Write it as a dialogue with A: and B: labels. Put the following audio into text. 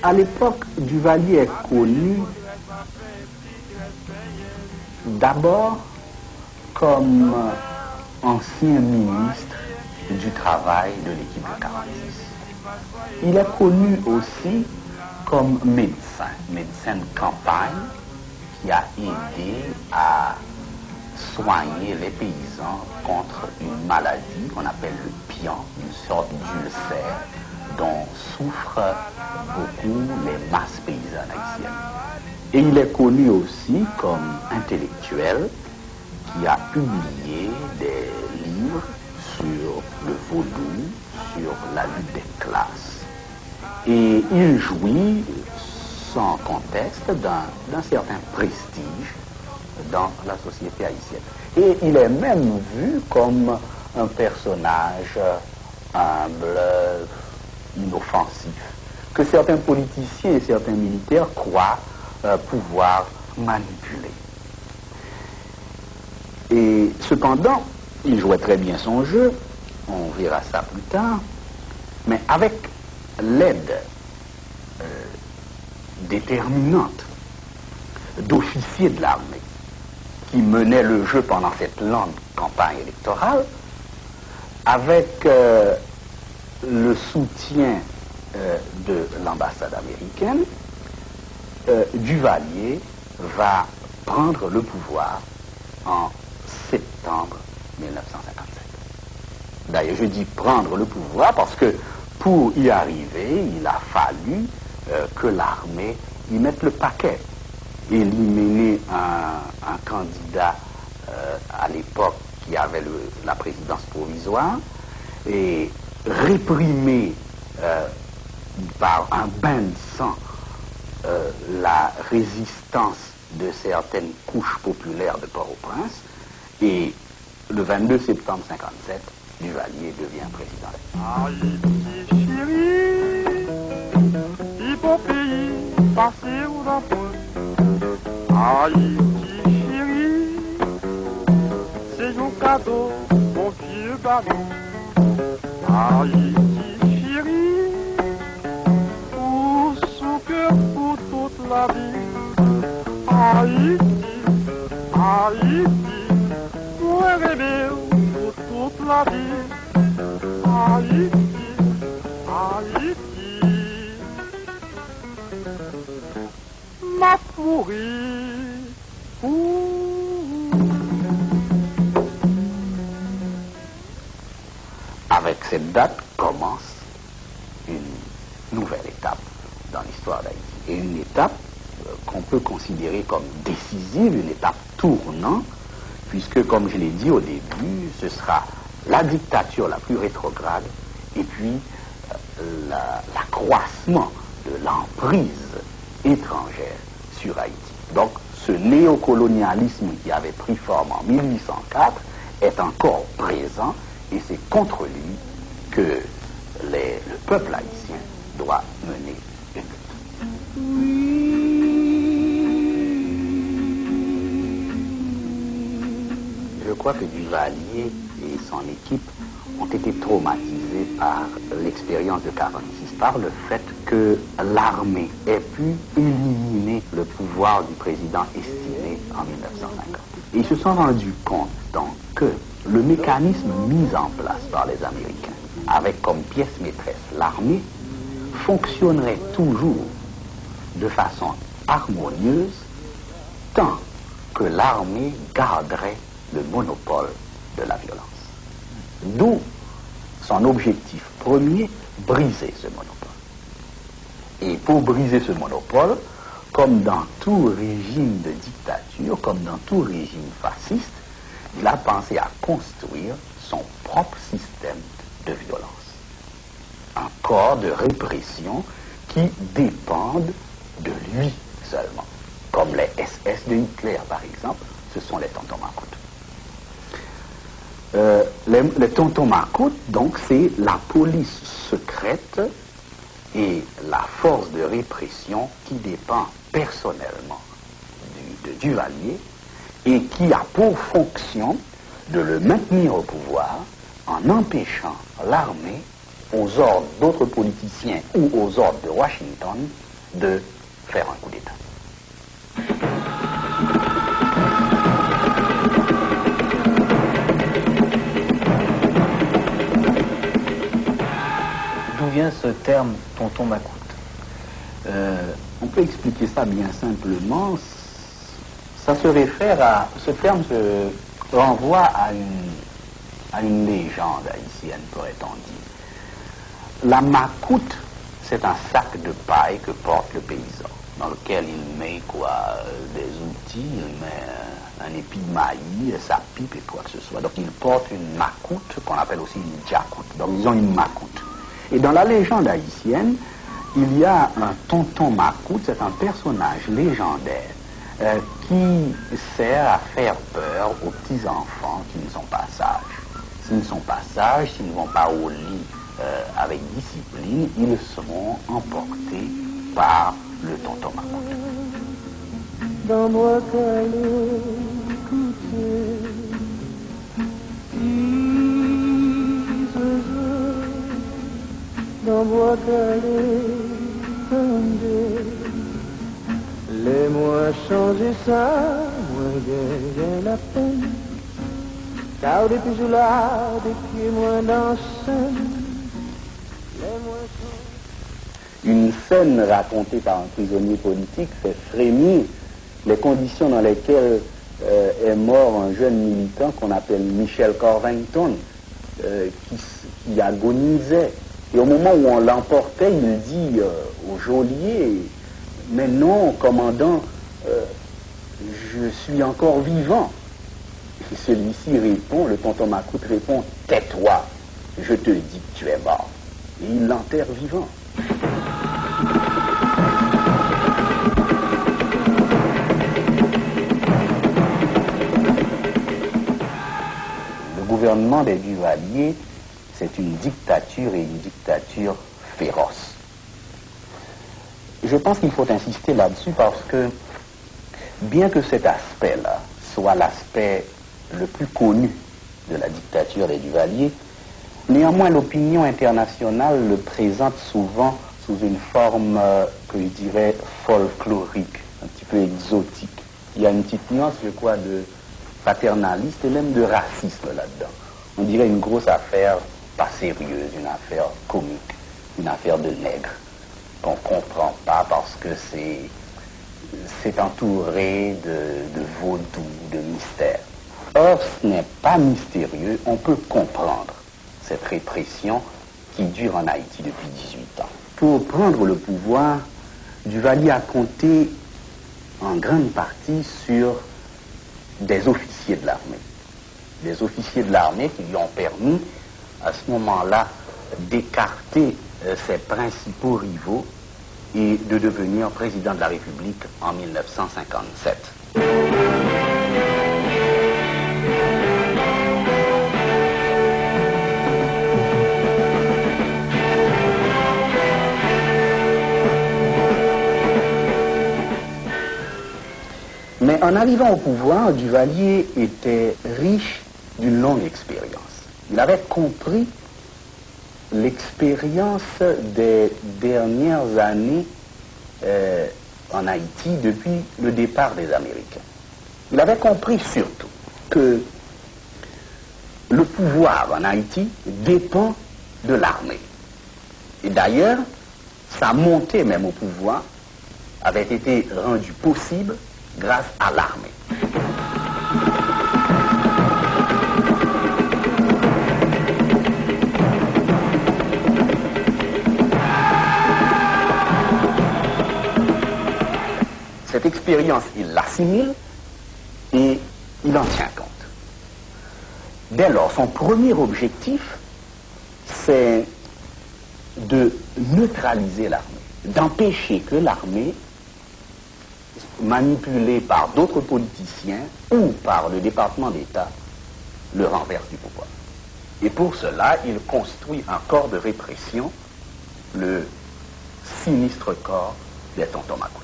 A: À l'époque, Duvalier est connu d'abord comme ancien ministre du travail de l'équipe de 46. Il est connu aussi comme médecin de campagne qui a aidé à soigner les paysans contre une maladie qu'on appelle le pian, une sorte d'ulcère dont souffrent beaucoup les masses paysannes haïtiennes. Et il est connu aussi comme intellectuel qui a publié des livres sur le vaudou, sur la lutte des classes. Et il jouit sans conteste d'un certain prestige dans la société haïtienne. Et il est même vu comme un personnage humble, inoffensif, que certains politiciens et certains militaires croient pouvoir manipuler. Et cependant, il jouait très bien son jeu, on verra ça plus tard, mais avec l'aide déterminante d'officiers de l'armée qui menaient le jeu pendant cette longue campagne électorale, avec le soutien de l'ambassade américaine, Duvalier va prendre le pouvoir en septembre 1957. D'ailleurs, je dis prendre le pouvoir parce que pour y arriver, il a fallu que l'armée y mette le paquet. Éliminer un candidat à l'époque qui avait la présidence provisoire et réprimer par un bain de sang la résistance de certaines couches populaires de Port-au-Prince, et le 22 septembre 1957, Duvalier devient président.
B: Haïti chérie, il faut payer, passer ou d'emploi. Haïti chérie, c'est un cadeau, mon vieux baron. Haïti chérie, pour son cœur pour toute la vie. Haïti, Haïti, pour rêver pour toute la vie. Haïti, Haïti, ma pourrie.
A: Avec cette date commence une nouvelle étape dans l'histoire d'Haïti. Et une étape qu'on peut considérer comme décisive, une étape tournant, puisque, comme je l'ai dit au début, ce sera la dictature la plus rétrograde et puis l'accroissement de l'emprise étrangère sur Haïti. Donc, ce néocolonialisme qui avait pris forme en 1804 est encore présent, et c'est contre lui que le peuple haïtien doit mener une lutte. Je crois que Duvalier et son équipe ont été traumatisés par l'expérience de 1946, par le fait que l'armée ait pu éliminer le pouvoir du président estimé en 1950. Et ils se sont rendus compte donc que le mécanisme mis en place par les Américains, avec comme pièce maîtresse l'armée, fonctionnerait toujours de façon harmonieuse tant que l'armée garderait le monopole de la violence. D'où son objectif premier, briser ce monopole. Et pour briser ce monopole, comme dans tout régime de dictature, comme dans tout régime fasciste, il a pensé à construire son propre système de violence. Un corps de répression qui dépendent de lui seulement. Comme les SS de Hitler, par exemple, ce sont les tontons macoutes. Les tontons macoutes, donc, c'est la police secrète et la force de répression qui dépend personnellement de Duvalier et qui a pour fonction de le maintenir au pouvoir en empêchant l'armée, aux ordres d'autres politiciens ou aux ordres de Washington, de faire un coup d'État.
C: D'où vient ce terme tonton Macoute?
A: On peut expliquer ça bien simplement. Ça se réfère à... Ce terme se renvoie à une légende haïtienne, pourrait-on dire. La macoute, c'est un sac de paille que porte le paysan, dans lequel il met des outils, il met un épi de maïs, sa pipe et quoi que ce soit. Donc il porte une macoute, qu'on appelle aussi une djacoute. Donc disons une macoute. Et dans la légende haïtienne, il y a un tonton macoute, c'est un personnage légendaire qui sert à faire peur aux petits-enfants qui ne sont pas sages. S'ils ne sont pas sages, s'ils ne vont pas au lit avec discipline, ils seront emportés par le tonton macoute.
B: Dans moi qu'elle écoutait, dans moi qu'elle étendait, les mois changer ça, moi j'ai la peine, car depuis je là, depuis moi dans scène, les mois changer.
A: Une scène racontée par un prisonnier politique fait frémir les conditions dans lesquelles est mort un jeune militant qu'on appelle Michel Corvington, qui agonisait. Et au moment où on l'emportait, il dit au geôlier, « Mais non, commandant, je suis encore vivant. » Et celui-ci répond, le tonton Macoute répond, « Tais-toi, je te dis que tu es mort. » Et il l'enterre vivant. Le gouvernement des Duvalier, c'est une dictature et une dictature féroce. Je pense qu'il faut insister là-dessus parce que, bien que cet aspect-là soit l'aspect le plus connu de la dictature des Duvalier, néanmoins l'opinion internationale le présente souvent sous une forme que je dirais folklorique, un petit peu exotique. Il y a une petite nuance, je crois, de paternaliste et même de racisme là-dedans. On dirait une grosse affaire pas sérieuse, une affaire comique, une affaire de nègre, qu'on ne comprend pas parce que c'est entouré de vaudou, de mystère. Or, ce n'est pas mystérieux, on peut comprendre cette répression qui dure en Haïti depuis 18 ans. Pour prendre le pouvoir, Duvalier a compté en grande partie sur des officiers de l'armée. Des officiers de l'armée qui lui ont permis, à ce moment-là, d'écarter ses principaux rivaux et de devenir président de la République en 1957. Mais en arrivant au pouvoir, Duvalier était riche d'une longue expérience. Il avait compris l'expérience des dernières années en Haïti depuis le départ des Américains. Il avait compris surtout que le pouvoir en Haïti dépend de l'armée. Et d'ailleurs, sa montée même au pouvoir avait été rendue possible grâce à l'armée. Cette expérience, il l'assimile et il en tient compte. Dès lors, son premier objectif, c'est de neutraliser l'armée, d'empêcher que l'armée, manipulée par d'autres politiciens ou par le département d'État, le renverse du pouvoir. Et pour cela, il construit un corps de répression, le sinistre corps des tontons Macoute.